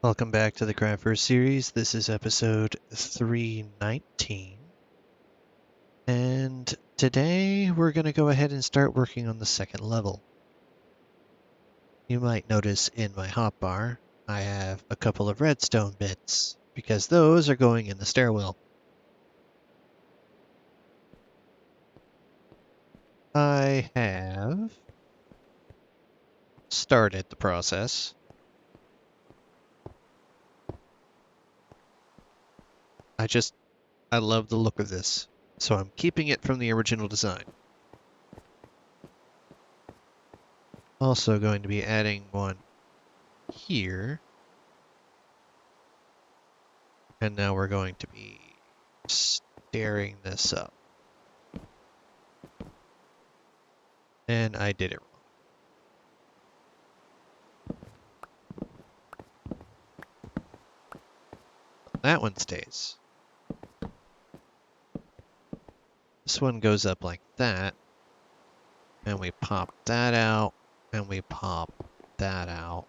Welcome back to the Craftverse series. This is episode 319. And today we're going to go ahead and start working on the second level. You might notice in my hotbar, I have a couple of redstone bits, because those are going in the stairwell. I have started the process. I love the look of this, so I'm keeping it from the original design. Also going to be adding one here. And now we're going to be staring this up. And I did it wrong. That one stays. This one goes up like that. And we pop that out. And we pop that out.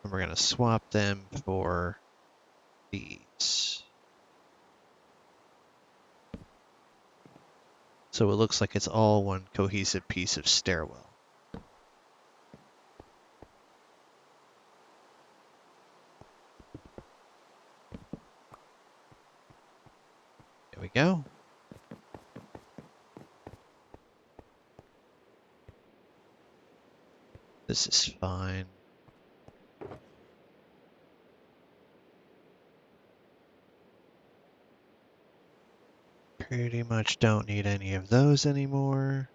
And we're going to swap them for these. So it looks like it's all one cohesive piece of stairwell. There we go. This is fine. Pretty much don't need any of those anymore.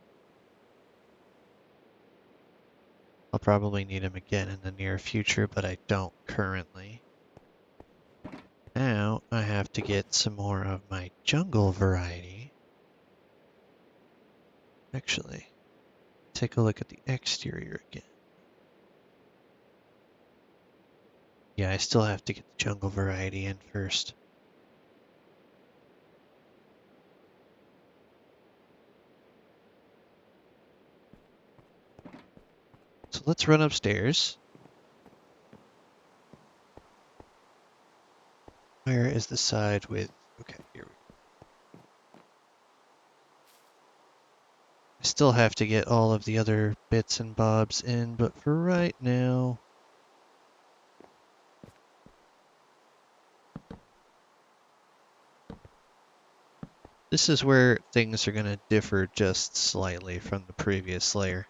I'll probably need them again in the near future, but I don't currently. Now I have to get some more of my jungle variety. Actually, take a look at the exterior again. Yeah, I still have to get the jungle variety in first. So let's run upstairs. Where is the side with... Okay, here we go. I still have to get all of the other bits and bobs in, but for right now... This is where things are going to differ just slightly from the previous layer.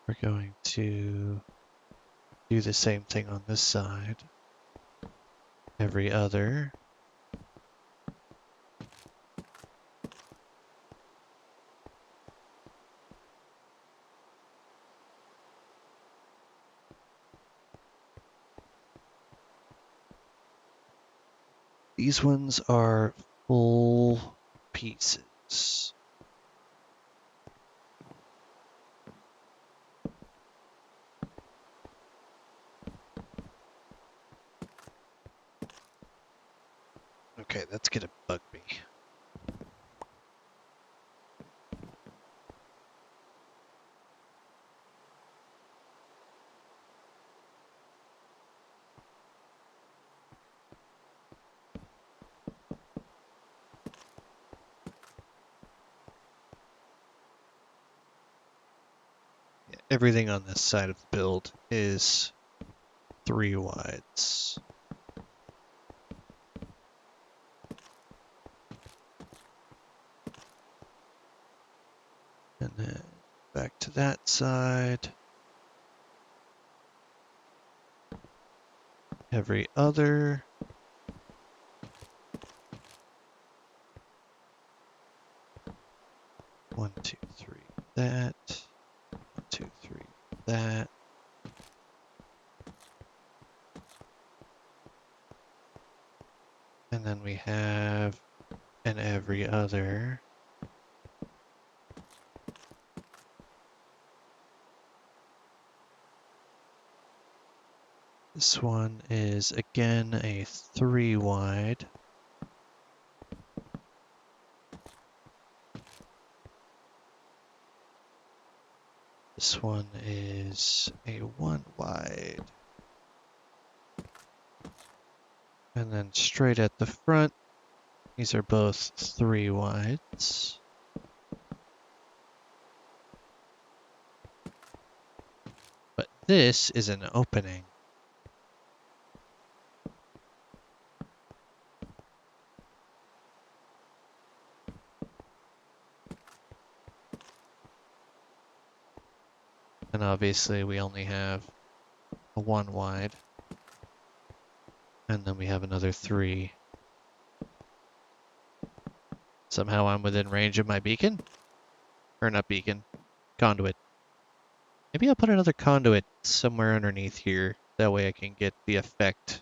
We're going to do the same thing on this side. Every other. These ones are full pieces. Okay, that's gonna bug me. Yeah, everything on this side of the build is 3 wides. And then back to that side. Every other. One, two, three, that. 1, 2, 3, that. And then we have an every other. This one is again a 3 wide. This one is a 1 wide. And then straight at the front, these are both 3 wides. But this is an opening. And obviously we only have a 1 wide. And then we have another 3. Somehow I'm within range of my beacon? Or not beacon, conduit. Maybe I'll put another conduit somewhere underneath here. That way I can get the effect.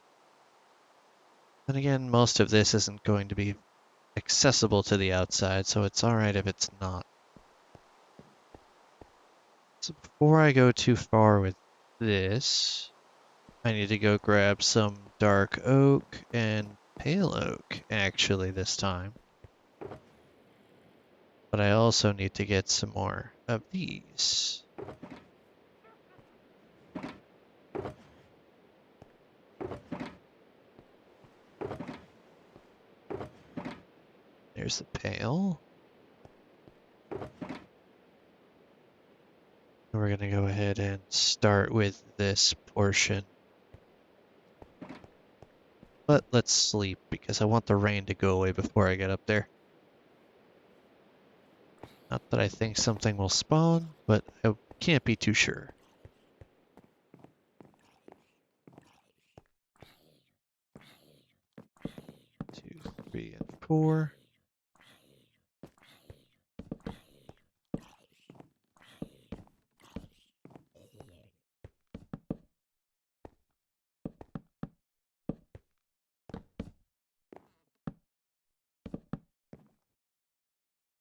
And again, most of this isn't going to be accessible to the outside, so it's alright if it's not. So before I go too far with this, I need to go grab some dark oak and pale oak, actually, this time. But I also need to get some more of these. There's the pale. We're going to go ahead and start with this portion. But let's sleep because I want the rain to go away before I get up there. Not that I think something will spawn, but I can't be too sure. 2, 3, and 4.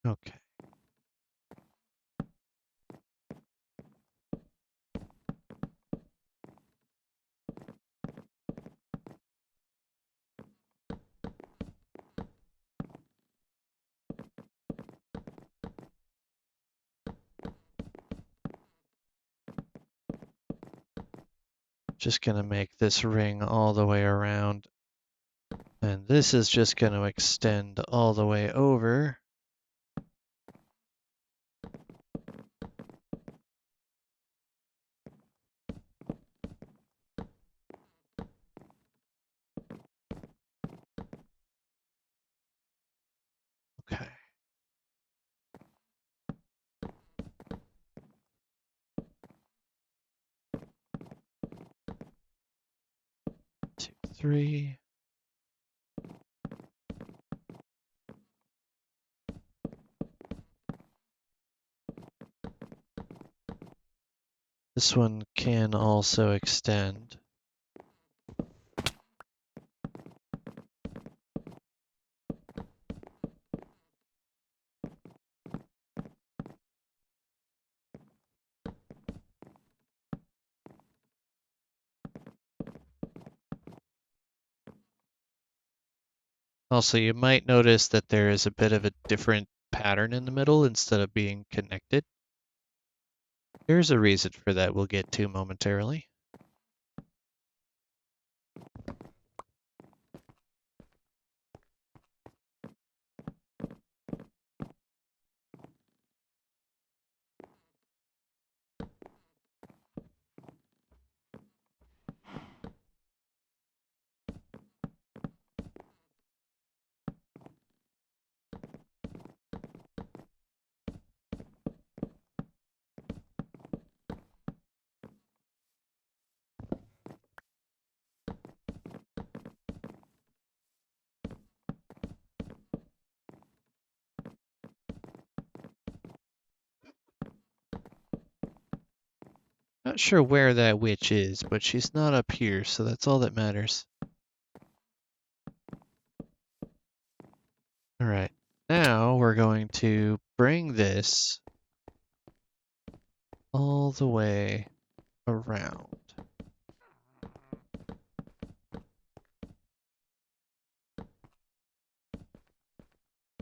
Okay. Just gonna make this ring all the way around. And this is just gonna extend all the way over. Okay. Two, 3. This one can also extend. Also, you might notice that there is a bit of a different pattern in the middle instead of being connected. There's a reason for that we'll get to momentarily. Not sure where that witch is, but she's not up here, so that's all that matters. All right, now we're going to bring this all the way around.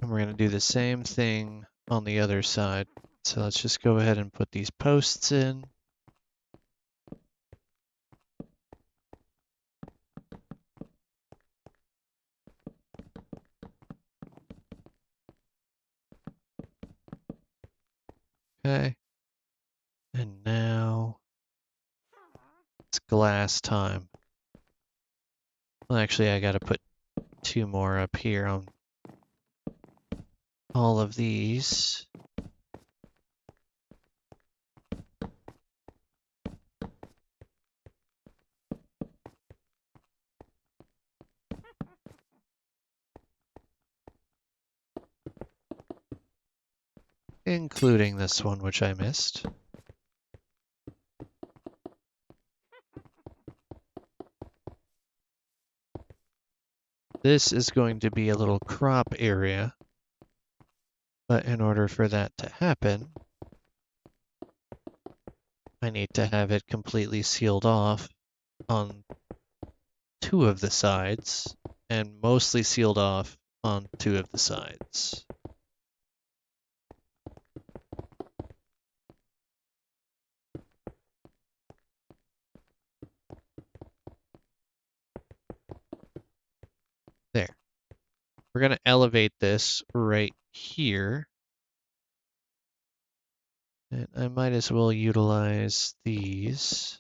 And we're going to do the same thing on the other side. So let's just go ahead and put these posts in. Okay. And now it's glass time. Well, actually, I gotta put 2 more up here on all of these. Including this one, which I missed. This is going to be a little crop area, but in order for that to happen, I need to have it completely sealed off on 2 of the sides, and mostly sealed off on 2 of the sides. There. We're going to elevate this right here. And I might as well utilize these.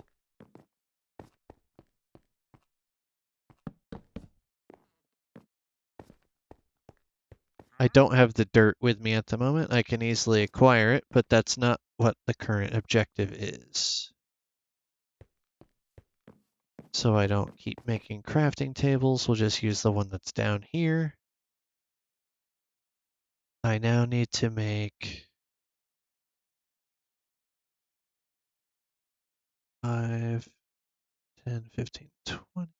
I don't have the dirt with me at the moment. I can easily acquire it, but that's not what the current objective is. So I don't keep making crafting tables, we'll just use the one that's down here. I now need to make 5, 10, 15, 20.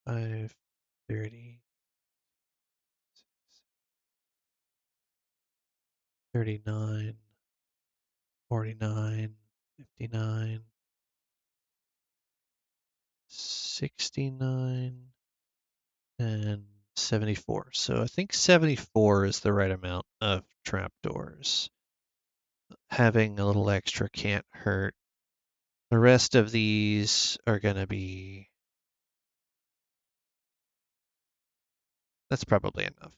5, 30, 39, 49, 59, 69, and 74. So I think 74 is the right amount of trapdoors. Having a little extra can't hurt. The rest of these are going to be... That's probably enough.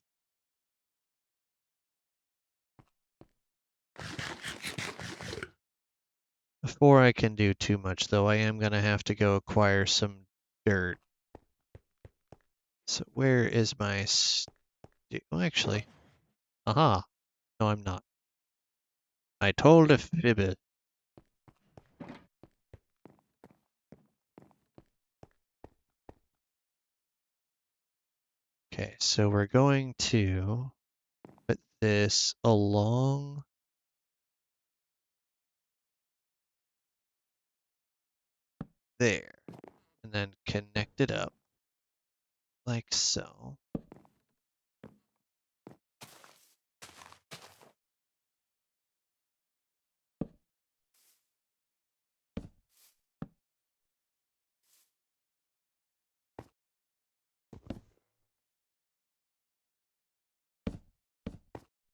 Before I can do too much, though, I am going to have to go acquire some dirt. So where is my... Well, actually... Aha! No, I'm not. I told a fib. Okay, so we're going to put this along there, and then connect it up like so.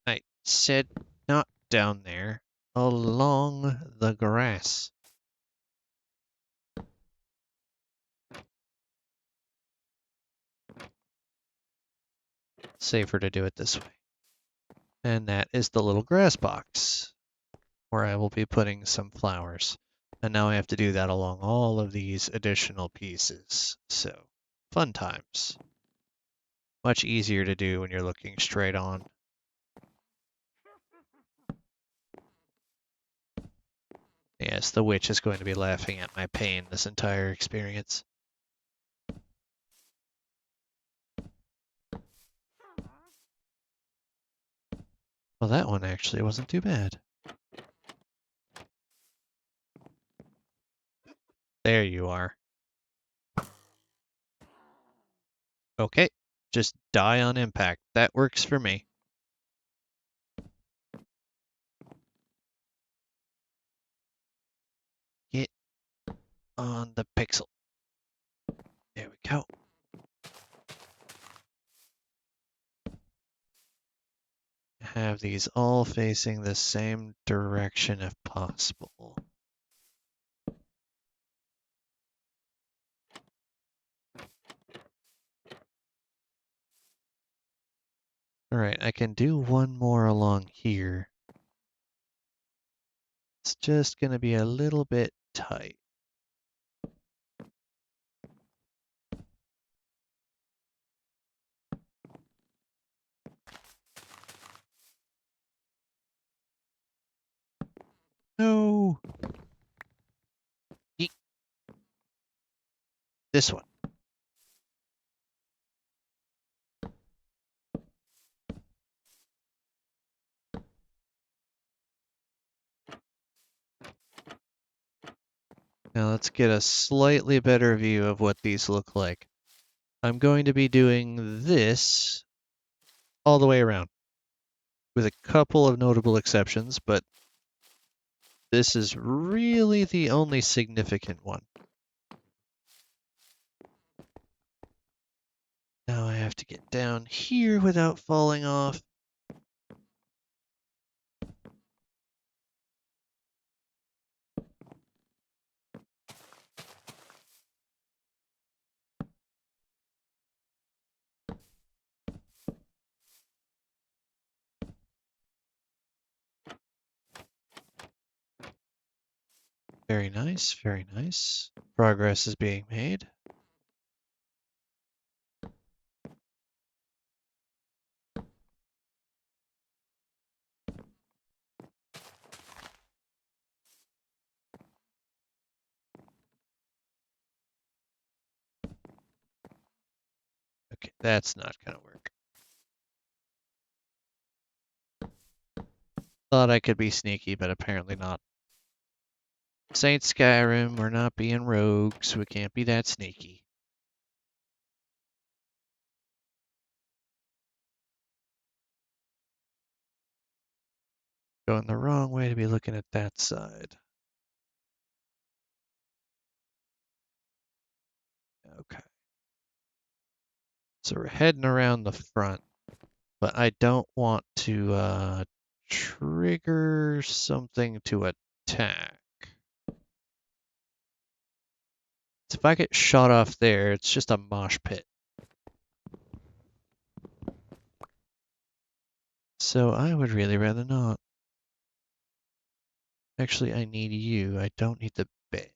I said not down there, along the grass. Safer to do it this way. And that is the little grass box where I will be putting some flowers. And now I have to do that along all of these additional pieces. So, fun times. Much easier to do when you're looking straight on. Yes, the witch is going to be laughing at my pain this entire experience. Well, that one actually wasn't too bad. There you are. Okay, just die on impact. That works for me. Get on the pixel. There we go. have these all facing the same direction if possible. All right, I can do one more along here. It's just going to be a little bit tight. No. Yeet. This one. Now let's get a slightly better view of what these look like. I'm going to be doing this all the way around, with a couple of notable exceptions, but this is really the only significant one. Now I have to get down here without falling off. Very nice, very nice. Progress is being made. Okay, that's not gonna work. Thought I could be sneaky, but apparently not. Saint Skyrim, we're not being rogues. We can't be that sneaky. Going the wrong way to be looking at that side. Okay. So we're heading around the front, but I don't want to trigger something to attack. So if I get shot off there, it's just a mosh pit. So I would really rather not. Actually, I need you. I don't need the bed.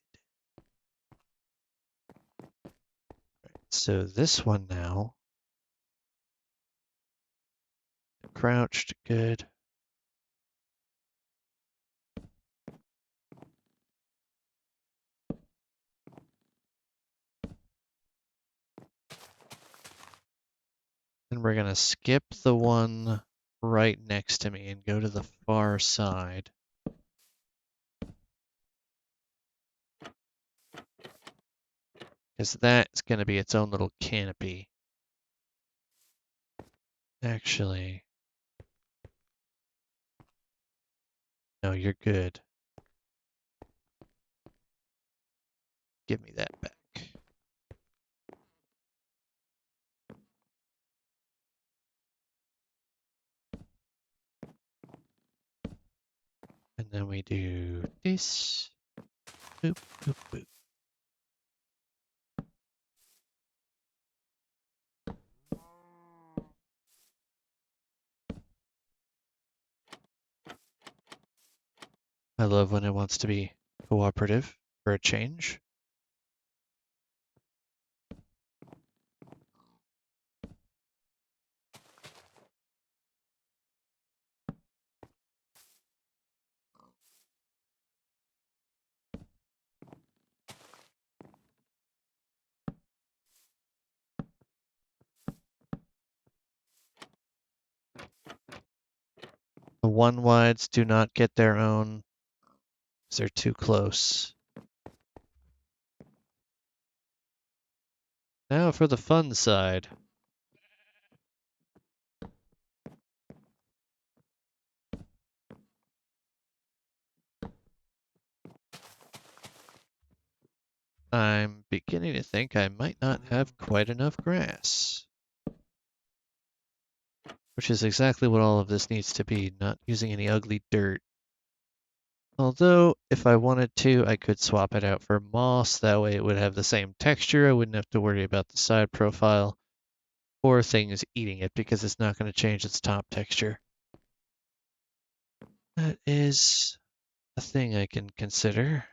Right, so this one now. Crouched, good. And we're gonna skip the one right next to me and go to the far side. Because that's gonna be its own little canopy. Actually, no, you're good. Give me that back. And then we do this. Boop, boop, boop. I love when it wants to be cooperative for a change. The one wides do not get their own because they're too close. Now for the fun side. I'm beginning to think I might not have quite enough grass. which is exactly what all of this needs to be, not using any ugly dirt. Although, if I wanted to, I could swap it out for moss. That way it would have the same texture. I wouldn't have to worry about the side profile or things eating it because it's not going to change its top texture. That is a thing I can consider.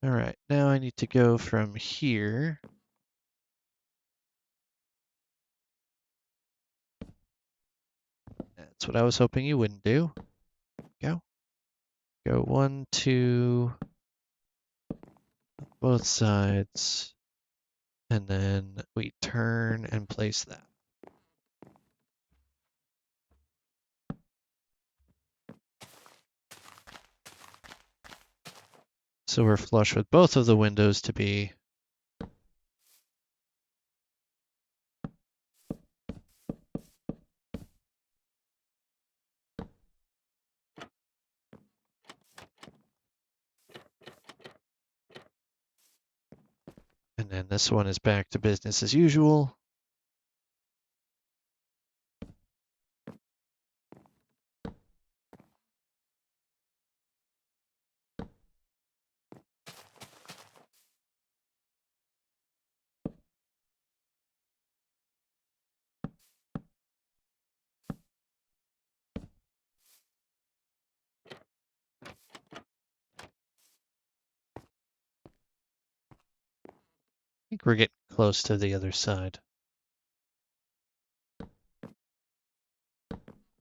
All right, now I need to go from here. That's what I was hoping you wouldn't do. Go. Go 1, 2, both sides, and then we turn and place that. So we're flush with both of the windows to be. And then this one is back to business as usual. I think we're getting close to the other side.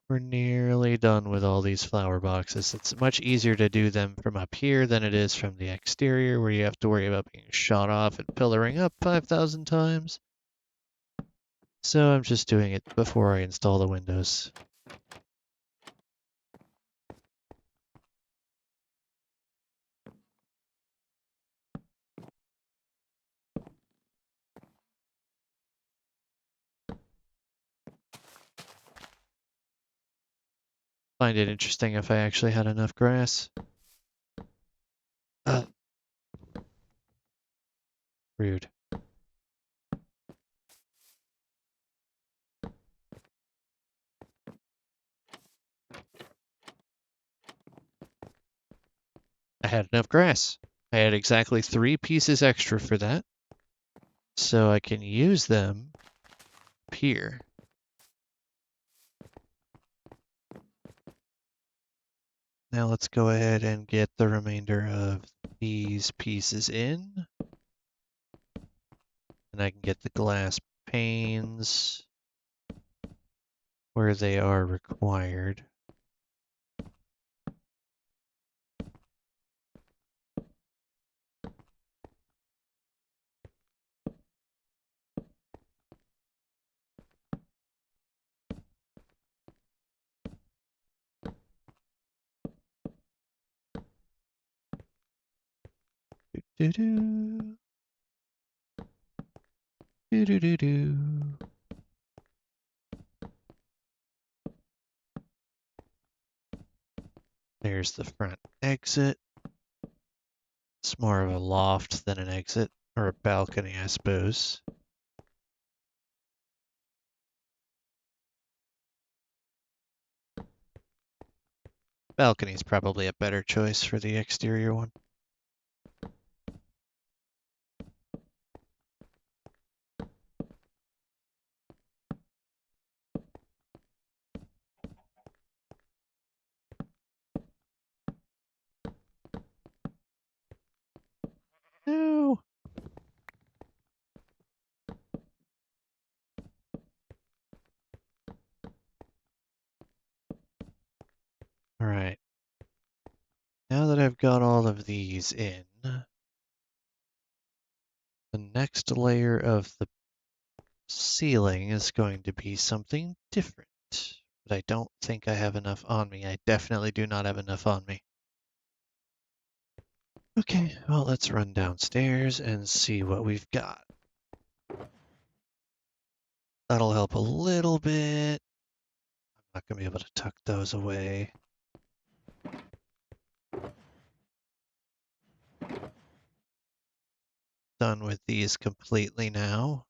We're nearly done with all these flower boxes. It's much easier to do them from up here than it is from the exterior, where you have to worry about being shot off and pillaring up 5,000 times. So I'm just doing it before I install the windows. Find it interesting if I actually had enough grass. Rude. I had enough grass. I had exactly 3 pieces extra for that. So I can use them up here. Now let's go ahead and get the remainder of these pieces in. And I can get the glass panes where they are required. Do-do-do. Do-do-do-do. There's the front exit. It's more of a loft than an exit, or a balcony, I suppose. Balcony's probably a better choice for the exterior one. No. All right. Now that I've got all of these in, the next layer of the ceiling is going to be something different. But I don't think I have enough on me. I definitely do not have enough on me. Okay, well, let's run downstairs and see what we've got. That'll help a little bit. I'm not going to be able to tuck those away. done with these completely now.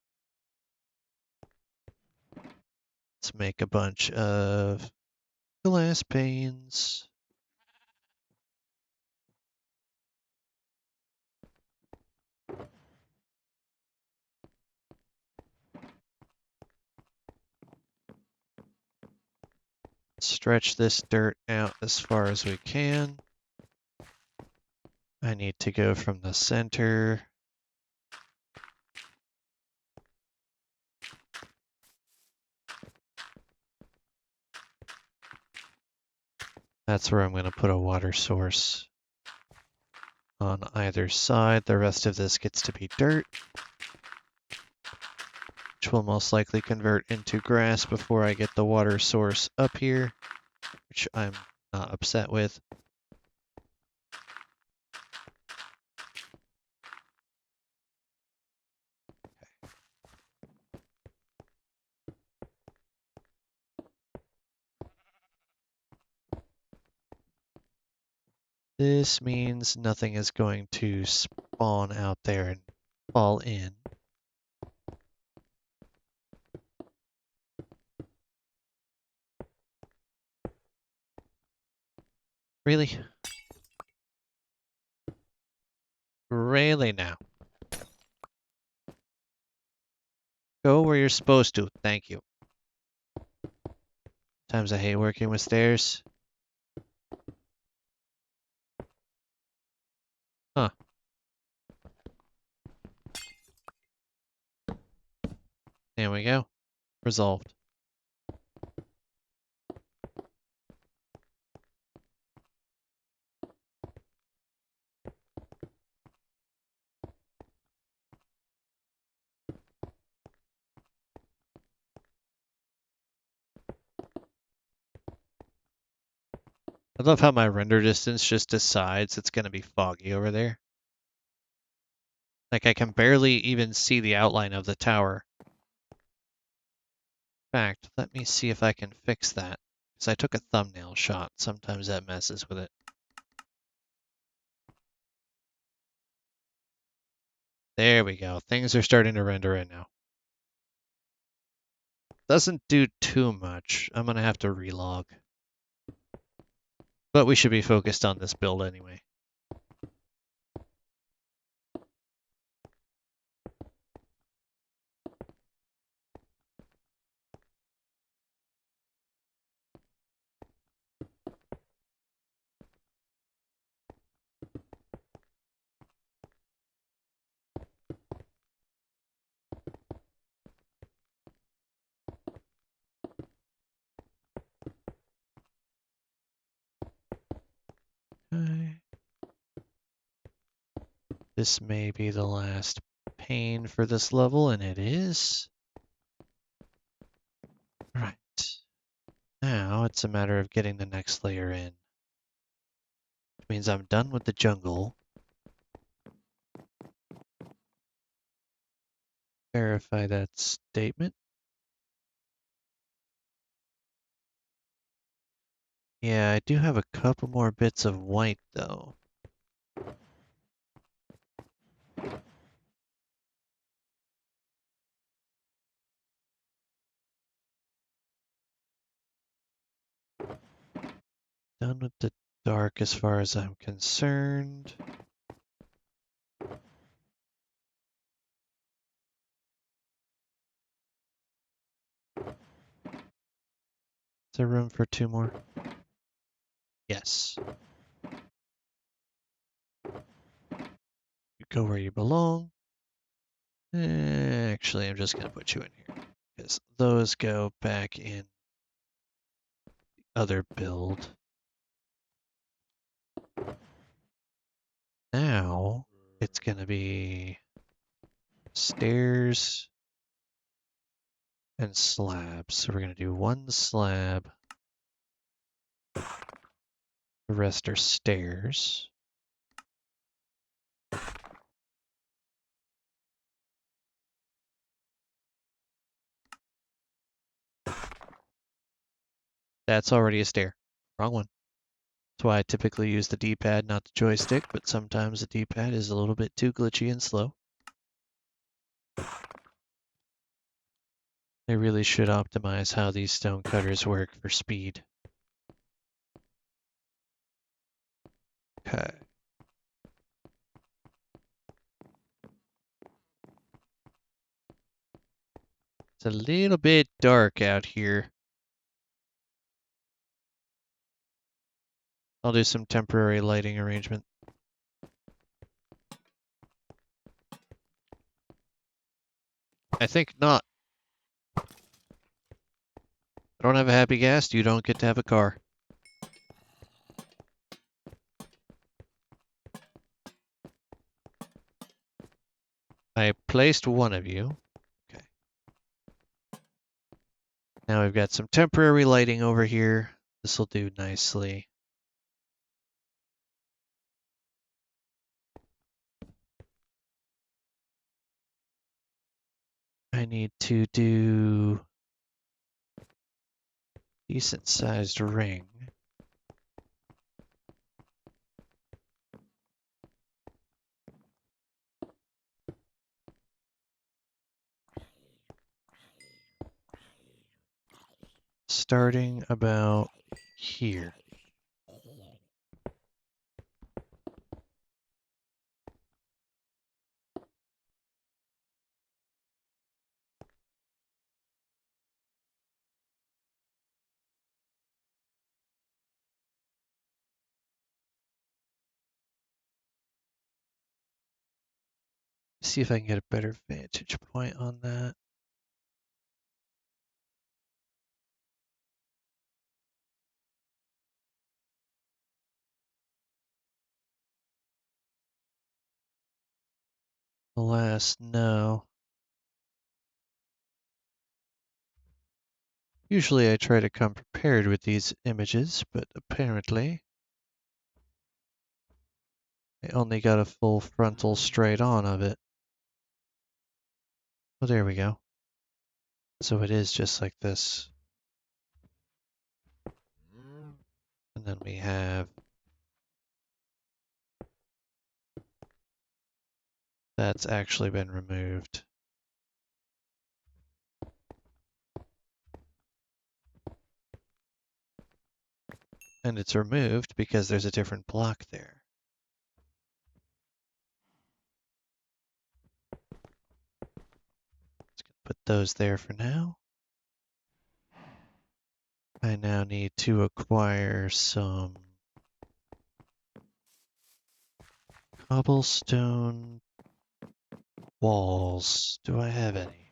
Let's make a bunch of glass panes. Stretch this dirt out as far as we can. I need to go from the center. That's where I'm going to put a water source on either side. The rest of this gets to be dirt, which will most likely convert into grass before I get the water source up here, which I'm not upset with. This means nothing is going to spawn out there and fall in. Really? Really now? Go where you're supposed to. Thank you. Sometimes I hate working with stairs. Huh. There we go. Resolved. I love how my render distance just decides it's going to be foggy over there. Like I can barely even see the outline of the tower. In fact, let me see if I can fix that. Because I took a thumbnail shot. Sometimes that messes with it. There we go. Things are starting to render in now. Doesn't do too much. I'm going to have to relog. But we should be focused on this build anyway. Okay. This may be the last pane for this level, and it is. Right. Now it's a matter of getting the next layer in. Which means I'm done with the jungle. Verify that statement. Yeah, I do have a couple more bits of white, though. Done with the dark as far as I'm concerned. Is there room for two more? Yes. You go where you belong. Actually, I'm just going to put you in here. Because those go back in the other build. Now, it's going to be stairs and slabs. So we're going to do one slab. The rest are stairs. That's already a stair. Wrong one. That's why I typically use the D-pad, not the joystick, but sometimes the D-pad is a little bit too glitchy and slow. I really should optimize how these stone cutters work for speed. Okay. It's a little bit dark out here. I'll do some temporary lighting arrangement. I think not. I don't have a happy gas, you don't get to have a car. I placed one of you. Okay. Now we've got some temporary lighting over here. This will do nicely. I need to do decent sized ring. Starting about here. See if I can get a better vantage point on that. Alas, no. Usually I try to come prepared with these images, but apparently I only got a full frontal straight on of it. Oh, there we go. So it is just like this. And then we have that's actually been removed. And it's removed because there's a different block there. Just gonna put those there for now. I now need to acquire some cobblestone walls. Do I have any?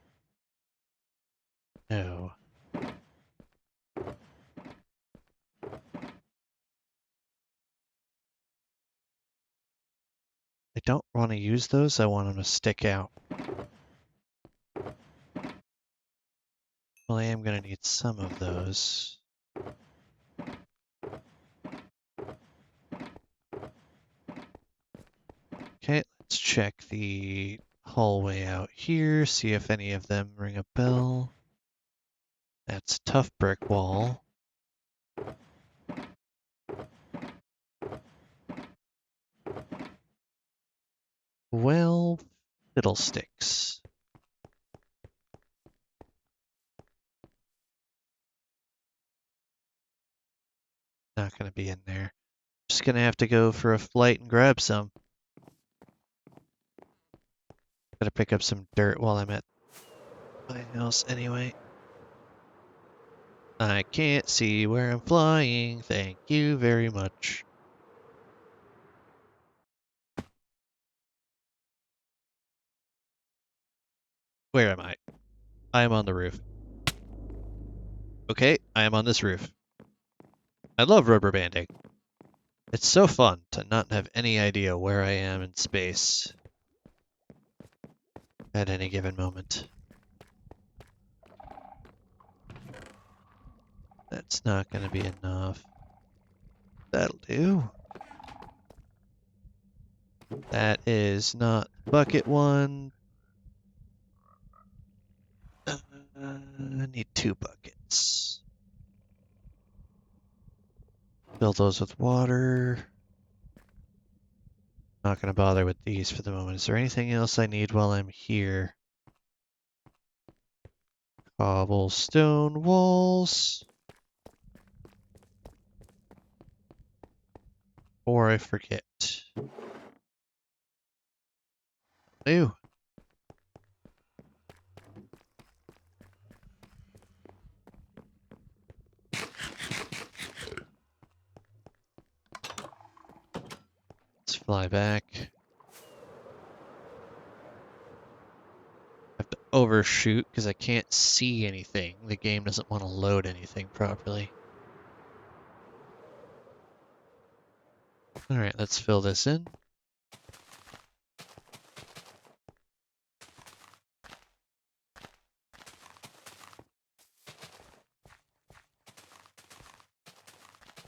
No. I don't want to use those. I want them to stick out. Well, I am going to need some of those. Okay, let's check the hallway out here, see if any of them ring a bell. That's tough brick wall. Well, fiddlesticks. Not going to be in there. Just going to have to go for a flight and grab some. Gotta pick up some dirt while I'm at my house anyway. I can't see where I'm flying. Thank you very much. Where am I? I am on the roof. Okay, I am on this roof. I love rubber banding. It's so fun to not have any idea where I am in space at any given moment. That's not going to be enough. That'll do. That is not bucket one. I need 2 buckets. Fill those with water. Not going to bother with these for the moment. Is there anything else I need while I'm here? Cobblestone walls. Or I forget. Ew. Let's fly back. I have to overshoot because I can't see anything. The game doesn't want to load anything properly. Alright, let's fill this in.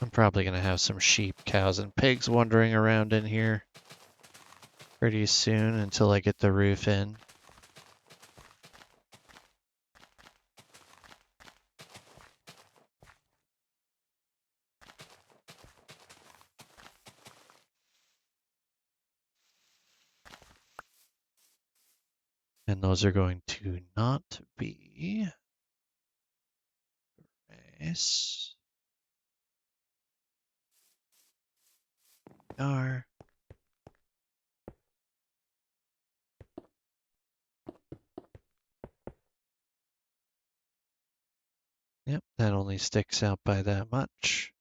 I'm probably going to have some sheep, cows, and pigs wandering around in here pretty soon until I get the roof in. And those are going to not be nice. Are. Yep, that only sticks out by that much.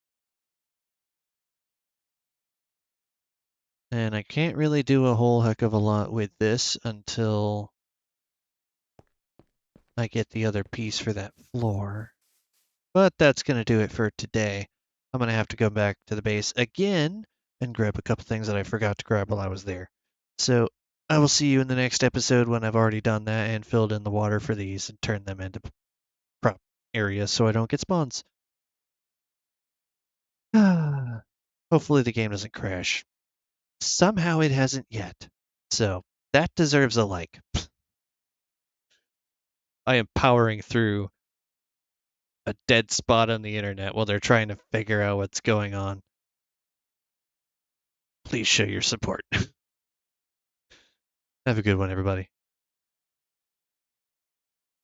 And I can't really do a whole heck of a lot with this until I get the other piece for that floor. But that's going to do it for today. I'm going to have to go back to the base again and grab a couple things that I forgot to grab while I was there. So I will see you in the next episode when I've already done that and filled in the water for these and turned them into prop areas so I don't get spawns. Hopefully the game doesn't crash. Somehow it hasn't yet. So that deserves a like. I am powering through a dead spot on the internet while they're trying to figure out what's going on. Please show your support. Have a good one, everybody.